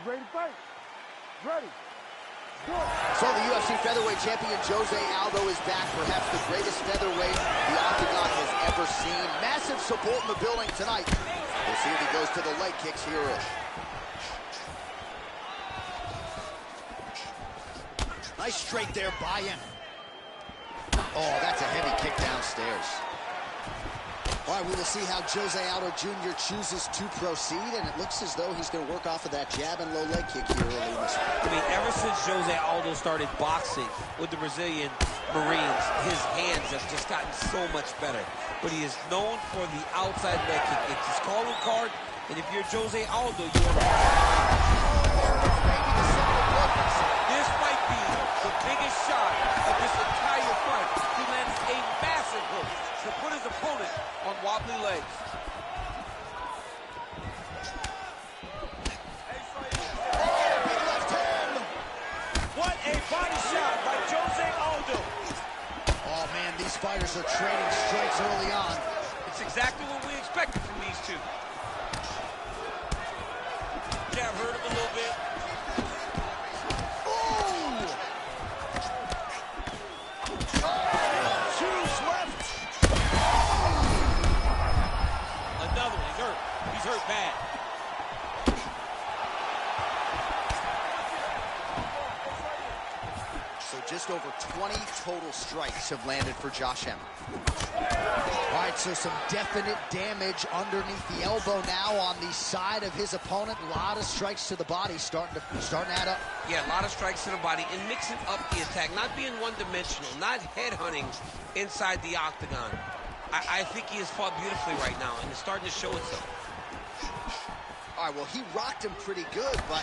Ready to fight. Ready. So the UFC featherweight champion Jose Aldo is back, perhaps the greatest featherweight the Octagon has ever seen. Massive support in the building tonight. We'll see if he goes to the leg kicks here early. Nice straight there by him. Oh, that's a heavy kick downstairs. All right, we will see how Jose Aldo Jr. chooses to proceed, and it looks as though he's going to work off of that jab and low leg kick here early in this one. I mean, ever since Jose Aldo started boxing with the Brazilian Marines, his hands have just gotten so much better. But he is known for the outside leg kick. It's his calling card, and if you're Jose Aldo, you want to... This might be the biggest shot of this entire fight. He lands a massive hook to put his opponent on wobbly legs. Big left hand. What a body shot by Jose Aldo. Oh, man, these fighters are trading strikes early on. It's exactly what we expected from these two. Jab hurt him a little bit. Hurt bad. So just over 20 total strikes have landed for Josh Emmett. All right, so some definite damage underneath the elbow now on the side of his opponent. A lot of strikes to the body starting to add up. Yeah, a lot of strikes to the body and mixing up the attack, not being one-dimensional, not headhunting inside the octagon. I think he has fought beautifully right now, and it's starting to show itself. All right, well, he rocked him pretty good, but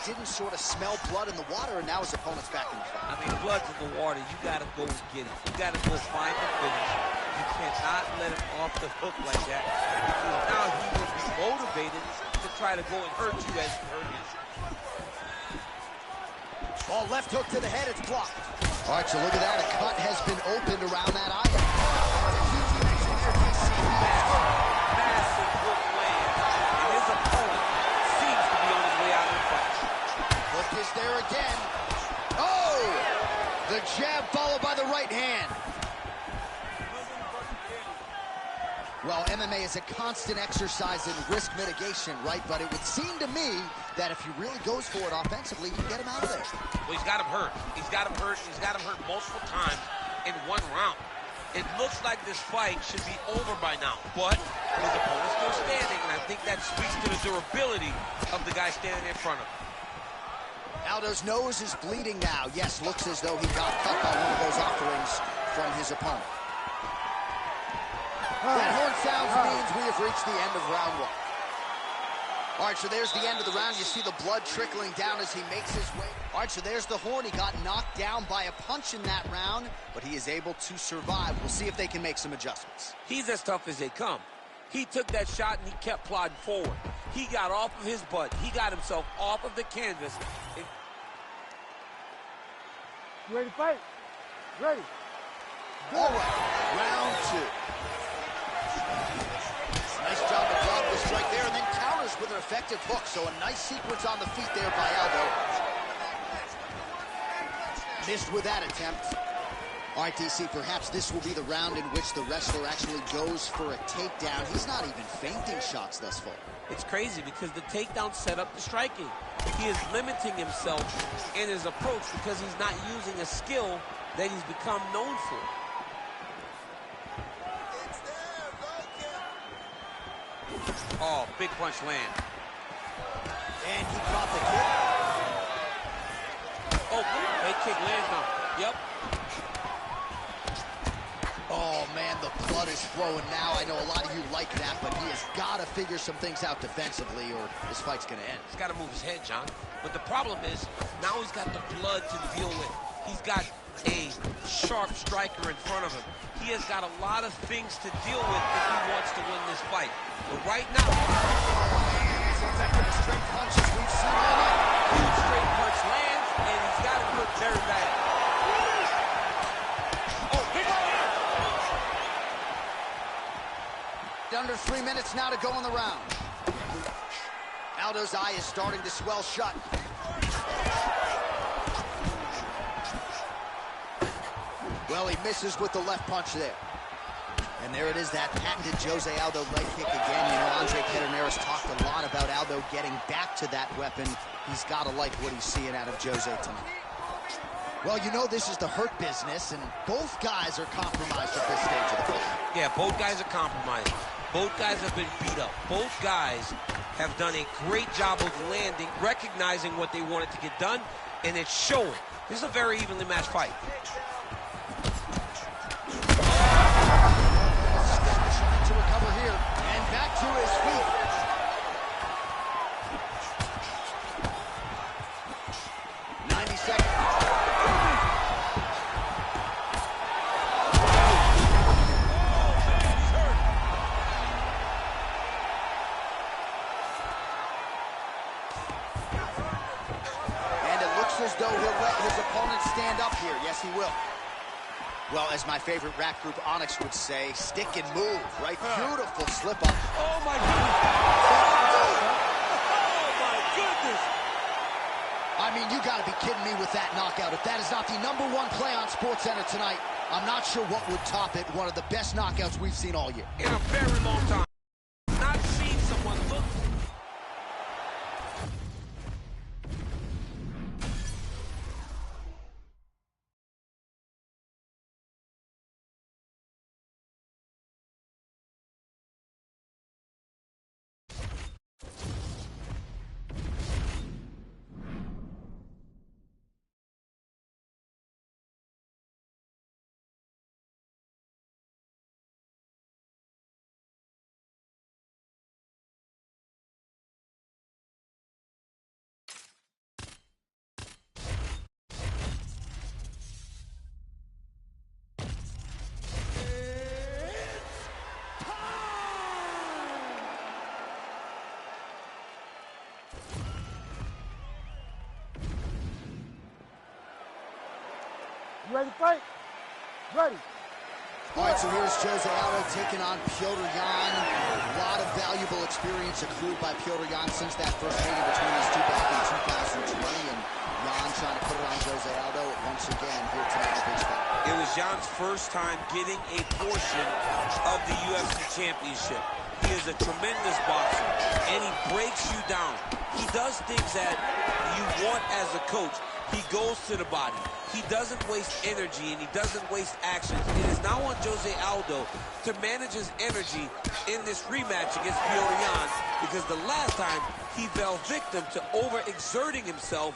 didn't sort of smell blood in the water, and now his opponent's back in the fight. I mean, blood's in the water. You got to go get it. You got to go find the finish. You cannot let him off the hook like that, because now he will be motivated to try to go and hurt you as he hurt you. Ball left hook to the head, it's blocked. All right, so look at that. A cut has been opened around that eye. Massive hook land. And his opponent seems to be on his way out of the fight. Hook is there again. Oh! The jab followed by the right hand. Well, MMA is a constant exercise in risk mitigation, right? But it would seem to me that if he really goes for it offensively, you can get him out of there. Well, he's got him hurt. He's got him hurt. He's got him hurt multiple times in one round. It looks like this fight should be over by now, but his opponent's still standing, and I think that speaks to the durability of the guy standing in front of him. Aldo's nose is bleeding now. Yes, looks as though he got cut by one of those offerings from his opponent. That horn sounds means we have reached the end of round one. All right, so there's the end of the round. You see the blood trickling down as he makes his way. All right, so there's the horn. He got knocked down by a punch in that round, but he is able to survive. We'll see if they can make some adjustments. He's as tough as they come. He took that shot and he kept plodding forward. He got off of his butt. He got himself off of the canvas. Ready to fight. Ready. All right, round two. Nice job to block the strike there, and then counters with an effective hook. So a nice sequence on the feet there by Aldo. Missed with that attempt. All right, DC, perhaps this will be the round in which the wrestler actually goes for a takedown. He's not even feinting shots thus far. It's crazy because the takedown set up the striking. He is limiting himself in his approach because he's not using a skill that he's become known for. Oh, big punch land. And he caught the kick. Oh, big kick lands now. Yep. Oh, man, the blood is flowing now. I know a lot of you like that, but he has got to figure some things out defensively or this fight's going to end. He's got to move his head, John. But the problem is, now he's got the blood to deal with. He's got a sharp striker in front of him. He has got a lot of things to deal with if he wants to win this fight. But right now, effective straight punches we've seen all night. Huge straight punch lands, and he's got him hurt very bad. Oh, big right. Under 3 minutes now to go in the round. Aldo's eye is starting to swell shut. Well, he misses with the left punch there. And there it is, that patented Jose Aldo leg kick again. You know, Andre Pedernera's talked a lot about Aldo getting back to that weapon. He's got to like what he's seeing out of Jose tonight. Well, you know this is the hurt business, and both guys are compromised at this stage of the fight. Yeah, both guys are compromised. Both guys have been beat up. Both guys have done a great job of landing, recognizing what they wanted to get done, and it's showing. This is a very evenly matched fight. Trying to recover here, and back to his feet. As though he'll let his opponent stand up here. Yes, he will. Well, as my favorite rap group Onyx would say, stick and move, right? Beautiful slip up. Oh, my goodness. Oh, my goodness. I mean, you got to be kidding me with that knockout. If that is not the #1 play on SportsCenter tonight, I'm not sure what would top it. One of the best knockouts we've seen all year. In a very long time. Not seen someone look. You ready to fight? Ready. All right, so here's Jose Aldo taking on Petr Yan. A lot of valuable experience accrued by Petr Yan since that first meeting between these two back in 2020. And Yan trying to put it on Jose Aldo once again here tonight at Big Spot. It was Jan's first time getting a portion of the UFC Championship. He is a tremendous boxer, and he breaks you down. He does things that you want as a coach. He goes to the body. He doesn't waste energy, and he doesn't waste actions. It is now on Jose Aldo to manage his energy in this rematch against Petr Yan, because the last time he fell victim to overexerting himself.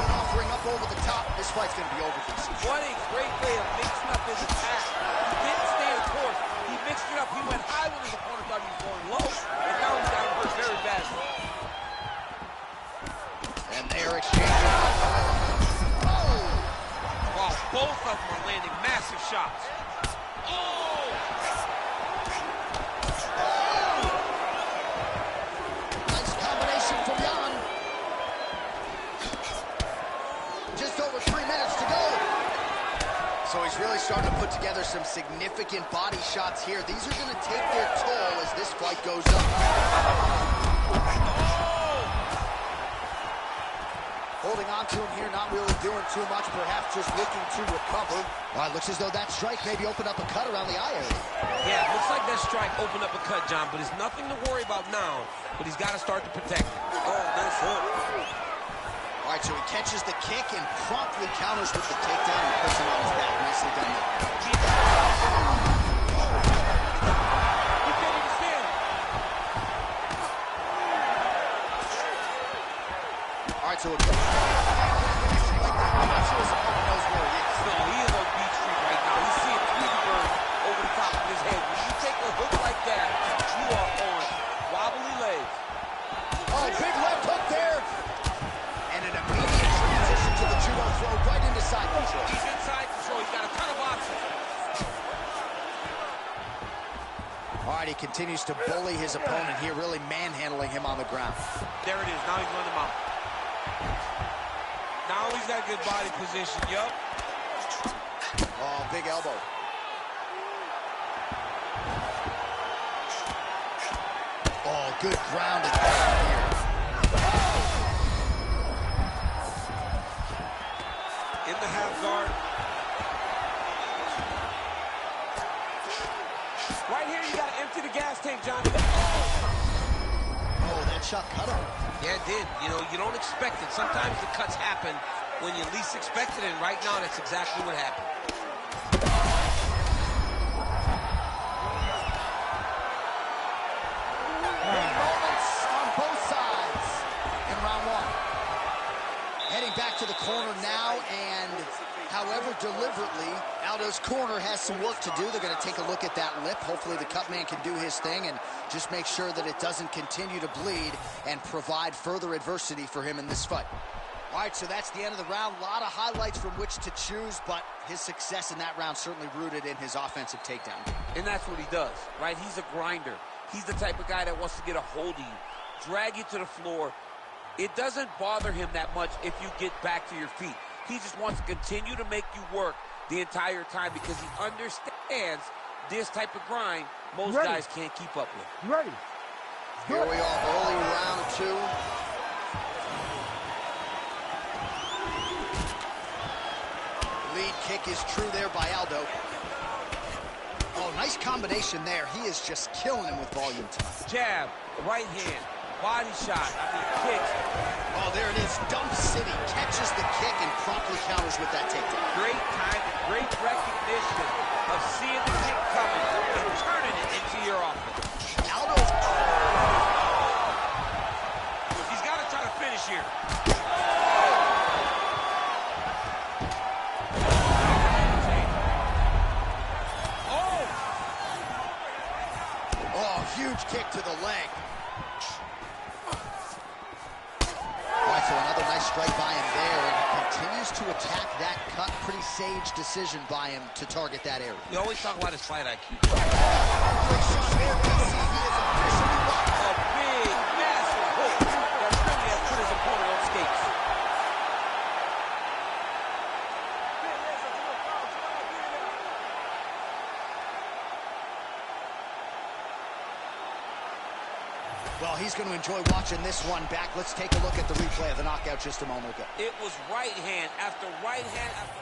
Offering up over the top. This fight's going to be over for the season. What a great way of mixing up his attack. He didn't stay the course. He mixed it up. He went high when his opponent thought he was going low, and now he's got him hurt very badly. And they're exchanging. Wow, both of them are landing massive shots. Oh! Nice combination from Yan. Just over 3 minutes to go. So he's really starting to put together some significant body shots here. These are going to take their toll as this fight goes up. Holding on to him here, not really doing too much, perhaps just looking to recover. All right, looks as though that strike maybe opened up a cut around the eye area. Yeah, looks like that strike opened up a cut, John, but it's nothing to worry about now, but he's got to start to protect it. Oh, nice hook. All right, so he catches the kick and promptly counters with the takedown and puts him on his back. Nicely done there. He can't even stand. All right, so it's like that. I'm not sure his opponent knows where he is. No, he is on Beach Street right now. He's seeing Tweety Bird over the top of his head. When you take a hook like that, you are on wobbly legs. Oh, big left hook there. And an immediate transition to the judo throw right into side control. He's inside control. He's got a ton of options. All right, he continues to bully his opponent here, really manhandling him on the ground. There it is. Now he's running him out. Now he's got good body position. Yup. Oh, big elbow. Oh, good ground and pound here. In the half guard. Right here, you got to empty the gas tank, Johnny. Oh, that shot cut him. Yeah, it did. You know, you don't expect it. Sometimes the cuts happen when you least expect it, and right now, that's exactly what happened. Big moments on both sides in round one. Heading back to the corner now, and however deliberately, Aldo's corner has some work to do. They're going to take a look at that lip. Hopefully the cut man can do his thing and just make sure that it doesn't continue to bleed and provide further adversity for him in this fight. All right, so that's the end of the round. A lot of highlights from which to choose, but his success in that round certainly rooted in his offensive takedown. And that's what he does, right? He's a grinder. He's the type of guy that wants to get a hold of you, drag you to the floor. It doesn't bother him that much if you get back to your feet. He just wants to continue to make you work the entire time because he understands this type of grind most guys can't keep up with. You ready? Here we are, early round two. Lead kick is true there by Aldo. Oh, nice combination there. He is just killing him with volume tonight. Jab, right hand, body shot, kicks. Oh, there it is. Dump City catches the kick and promptly counters with that takedown. Great time, great recognition of seeing the kick coming and turning it into your offense. Aldo. He's got to try to finish here. Oh, huge kick to the leg. So another nice strike by him there, and he continues to attack that cut. Pretty sage decision by him to target that area. We always talk about his fight IQ. Great shot there, DC. He is officially locked. A big, massive hook that really has put his opponent on skates. Well, he's going to enjoy watching this one back. Let's take a look at the replay of the knockout just a moment ago. It was right hand after right hand after...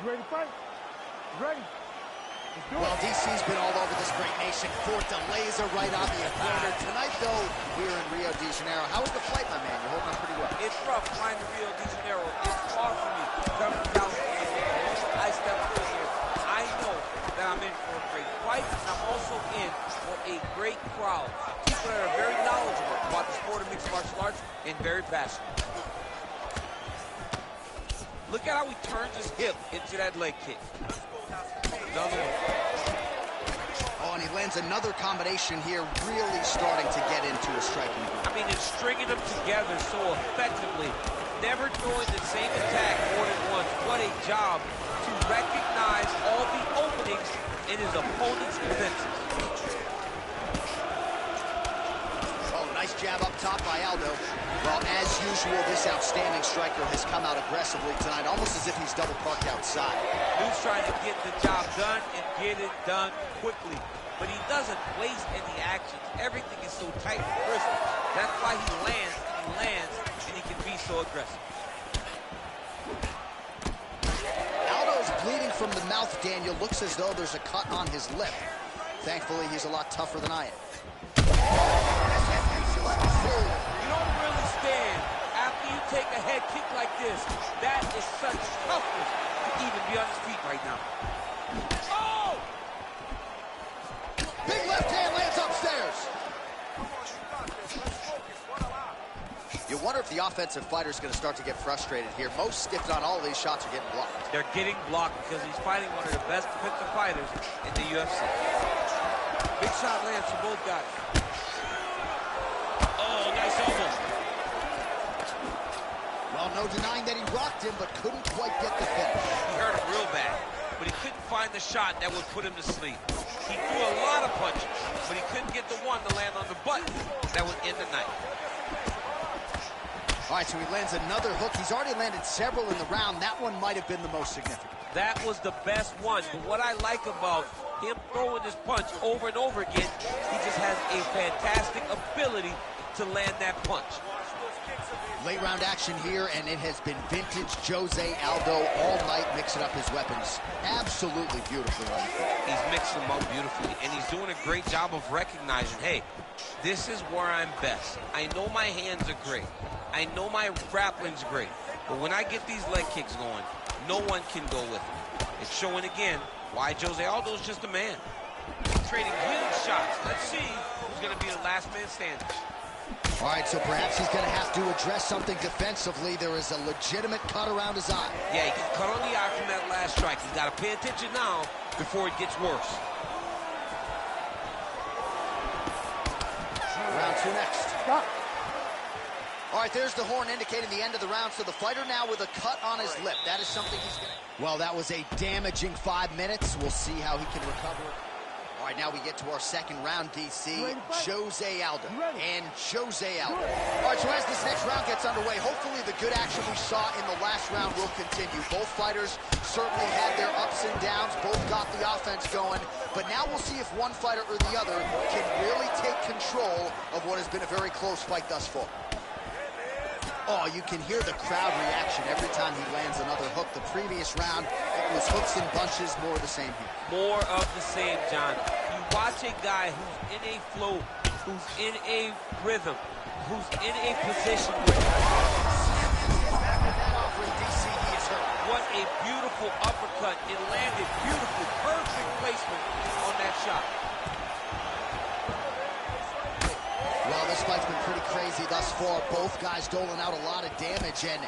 You ready to fight? You ready? Well, DC's been all over this great nation. Fort the laser right on the equator. Tonight, though, we're in Rio de Janeiro. How was the fight, my man? You're holding up pretty well. It's rough flying to Rio de Janeiro. It's far from me. Coming from California. I step foot here. I know that I'm in for a great fight, and I'm also in for a great crowd. People that are very knowledgeable about the sport of mixed martial arts and very passionate. Look at how he turns his hip into that leg kick. Another one. Oh, and he lands another combination here, really starting to get into a striking groove. I mean, it's stringing them together so effectively, never throwing the same attack more than once. What a job to recognize all the openings in his opponent's defenses. Oh, nice jab up top by Aldo. Well, as usual, this outstanding striker has come out aggressively tonight, almost as if he's double parked outside. He's trying to get the job done and get it done quickly. But he doesn't waste any actions. Everything is so tight and crisp. That's why he lands, and he can be so aggressive. Aldo's bleeding from the mouth, Daniel. Looks as though there's a cut on his lip. Thankfully, he's a lot tougher than I am. You don't really stand after you take a head kick like this. That is such toughness to even be on his feet right now. Oh! Big left hand lands upstairs. You wonder if the offensive fighter is going to start to get frustrated here. Most, if not all of these shots are getting blocked. They're getting blocked because he's fighting one of the best defensive fighters in the UFC. Big shot lands for both guys. Oh, nice elbow. Well, no denying that he rocked him, but couldn't quite get the finish. He hurt him real bad, but he couldn't find the shot that would put him to sleep. He threw a lot of punches, but he couldn't get the one to land on the button that would end the night. All right, so he lands another hook. He's already landed several in the round. That one might have been the most significant. That was the best one, but what I like about him throwing this punch over and over again, he just has a fantastic ability to land that punch. Late round action here, and it has been vintage Jose Aldo all night, mixing up his weapons absolutely beautifully. He's mixing them up beautifully, and he's doing a great job of recognizing, hey, this is where I'm best. I know my hands are great. I know my grappling's great. But when I get these leg kicks going, no one can go with it. It's showing again why Jose Aldo's just a man. He's trading huge shots. Let's see who's going to be the last man standing. All right, so perhaps he's going to have to address something defensively. There is a legitimate cut around his eye. Yeah, he gets cut on the eye from that last strike. He's got to pay attention now before it gets worse. Round two next. Stop. All right, there's the horn indicating the end of the round. So the fighter now with a cut on his lip. That is something he's going to... Well, that was a damaging 5 minutes. We'll see how he can recover. All right, now we get to our second round, DC. Jose Aldo and Jose Aldo. All right, so as this next round gets underway, hopefully the good action we saw in the last round will continue. Both fighters certainly had their ups and downs. Both got the offense going. But now we'll see if one fighter or the other can really take control of what has been a very close fight thus far. Oh, you can hear the crowd reaction every time he lands another hook. The previous round, it was hooks and bunches, more of the same here. More of the same, John. You watch a guy who's in a flow, who's in a rhythm, who's in a position where... What a beautiful uppercut. It landed beautiful, perfect placement on that shot. Well, this fight's been pretty crazy thus far. Both guys doling out a lot of damage, and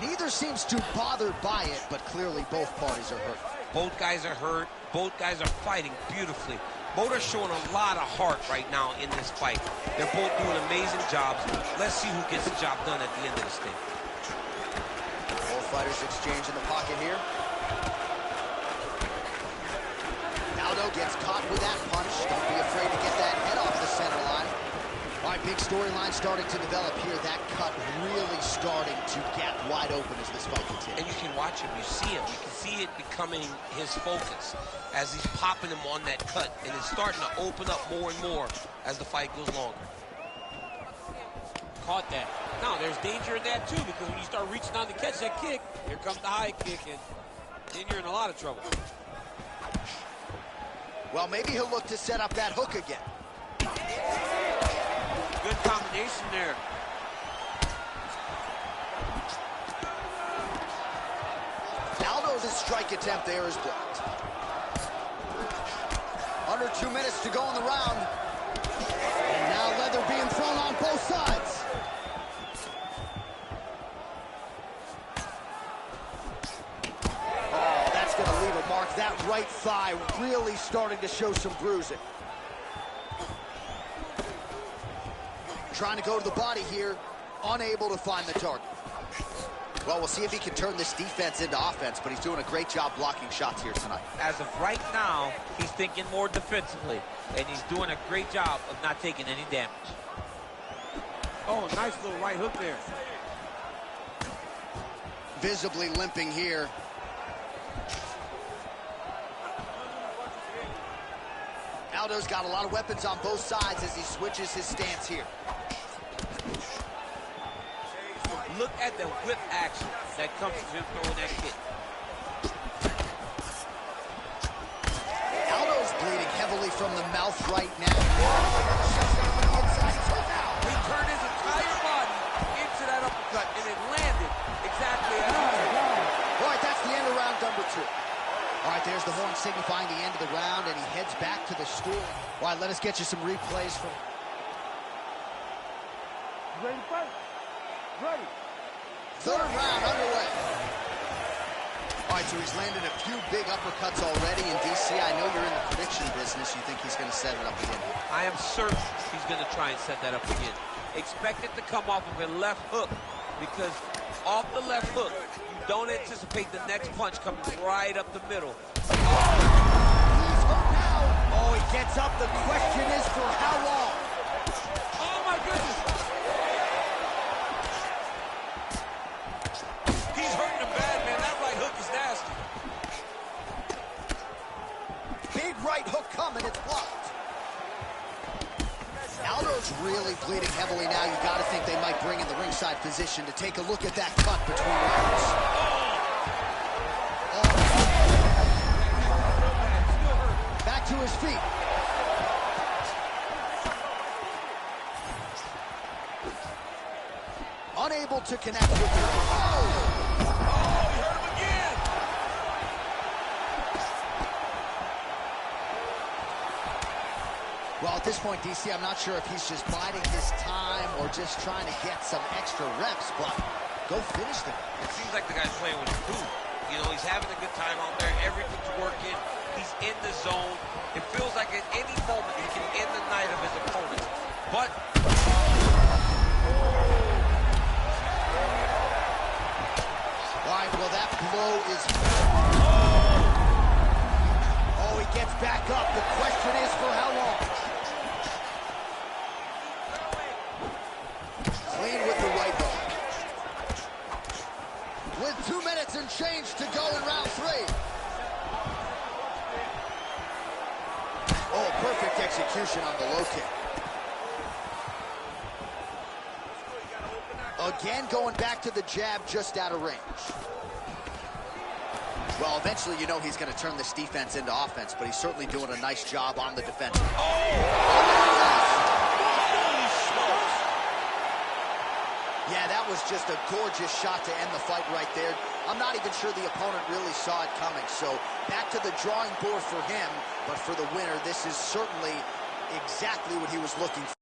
neither seems too bothered by it, but clearly both parties are hurt. Both guys are hurt. Both guys are fighting beautifully. Both are showing a lot of heart right now in this fight. They're both doing amazing jobs. Let's see who gets the job done at the end of this thing. Both fighters exchange in the pocket here. Aldo gets caught with that punch. Don't be afraid to get that head off the center line. All right, big storyline starting to develop here. That cut really starting to gap wide open as this fight continues. And you can watch him, you see him. You can see it becoming his focus as he's popping him on that cut. And it's starting to open up more and more as the fight goes longer. Caught that. Now, there's danger in that, too, because when you start reaching out to catch that kick, here comes the high kick, and then you're in a lot of trouble. Well, maybe he'll look to set up that hook again. Good combination there. Aldo's strike attempt there is blocked. Under 2 minutes to go in the round. And now leather being thrown on both sides. right thigh really starting to show some bruising. Trying to go to the body here, unable to find the target. Well, we'll see if he can turn this defense into offense, but he's doing a great job blocking shots here tonight. As of right now, he's thinking more defensively, and he's doing a great job of not taking any damage. Oh, nice little right hook there. Visibly limping here. Aldo's got a lot of weapons on both sides as he switches his stance here. Look at the whip action that comes from him throwing that kick. Aldo's bleeding heavily from the mouth right now. He turned his entire body into that uppercut, and it landed exactly as he said. All right, that's the end of round number 2. All right, there's the horn signifying the end of the round, and he heads back to the stool. All right, let us get you some replays from... Ready to fight? Ready. Third round underway. All right, so he's landed a few big uppercuts already in DC. I know you're in the prediction business. You think he's going to set it up again? I am certain he's going to try and set that up again. Expect it to come off of a left hook, because off the left hook, you don't anticipate the next punch coming right up the middle. He's hurt now. Oh, he gets up. The question is for how long? Oh, my goodness. He's hurting him bad, man. That right hook is nasty. Big right hook coming. It's blocked. Aldo's really bleeding heavily now. You got to think they might bring in the ringside physician to take a look at that cut between rounds. Oh. Back to his feet. Unable to connect with the... Oh! Well, at this point, DC, I'm not sure if he's just biding his time or just trying to get some extra reps, but go finish them. It seems like the guy's playing with food. You know, he's having a good time out there. Everything's working. He's in the zone. It feels like at any moment he can end the night of his opponent. But... All right, well, that blow is... Oh, he gets back up. The question is for how long? Clean with the right hook. With 2 minutes and change to go in round 3. Oh, perfect execution on the low kick. Again, going back to the jab just out of range. Well, eventually, you know he's going to turn this defense into offense, but he's certainly doing a nice job on the defense. Yeah, that was just a gorgeous shot to end the fight right there. I'm not even sure the opponent really saw it coming. So back to the drawing board for him, but for the winner, this is certainly exactly what he was looking for.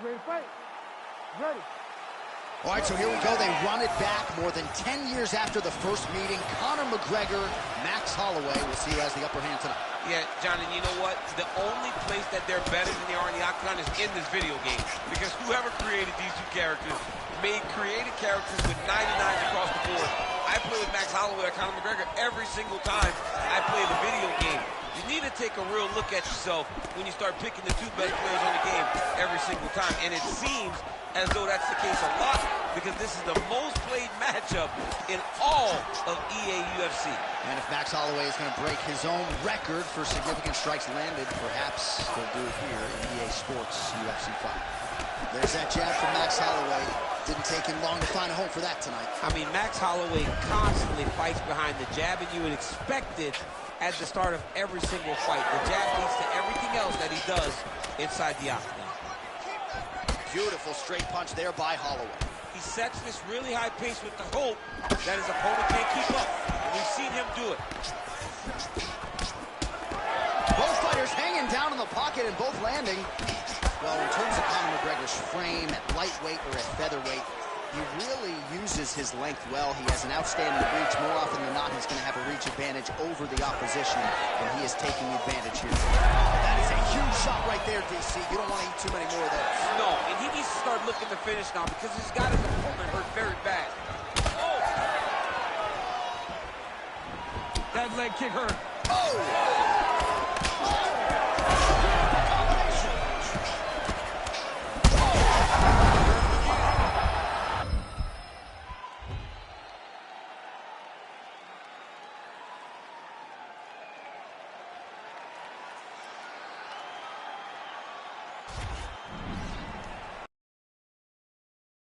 Ready to fight? Ready. All right, so here we go. They run it back more than 10 years after the first meeting. Conor McGregor, Max Holloway. We'll see who has the upper hand tonight. Yeah, John, and you know what? The only place that they're better than they are in the octagon is in this video game. Because whoever created these two characters made creative characters with 99s across the board. I play with Max Holloway or Conor McGregor every single time I play the video game. You need to take a real look at yourself when you start picking the two best players on the game every single time. And it seems as though that's the case a lot, because this is the most played matchup in all of EA UFC. And if Max Holloway is going to break his own record for significant strikes landed, perhaps he'll do it here in EA Sports UFC 5. There's that jab from Max Holloway. Didn't take him long to find a home for that tonight. I mean, Max Holloway constantly fights behind the jab, and you would expect it at the start of every single fight. The jab leads to everything else that he does inside the octagon. Beautiful straight punch there by Holloway. He sets this really high pace with the hope that his opponent can't keep up. And we've seen him do it. Both fighters hanging down in the pocket and both landing. Well, in terms of Conor McGregor's frame at lightweight or at featherweight, he really uses his length well. He has an outstanding reach. More often than not, he's going to have a reach advantage over the opposition, and he is taking advantage here. That is a huge shot right there, DC. You don't want to eat too many more of those. No, and he needs to start looking to finish now because he's got his opponent hurt very bad. Oh! That leg kick hurt. Oh!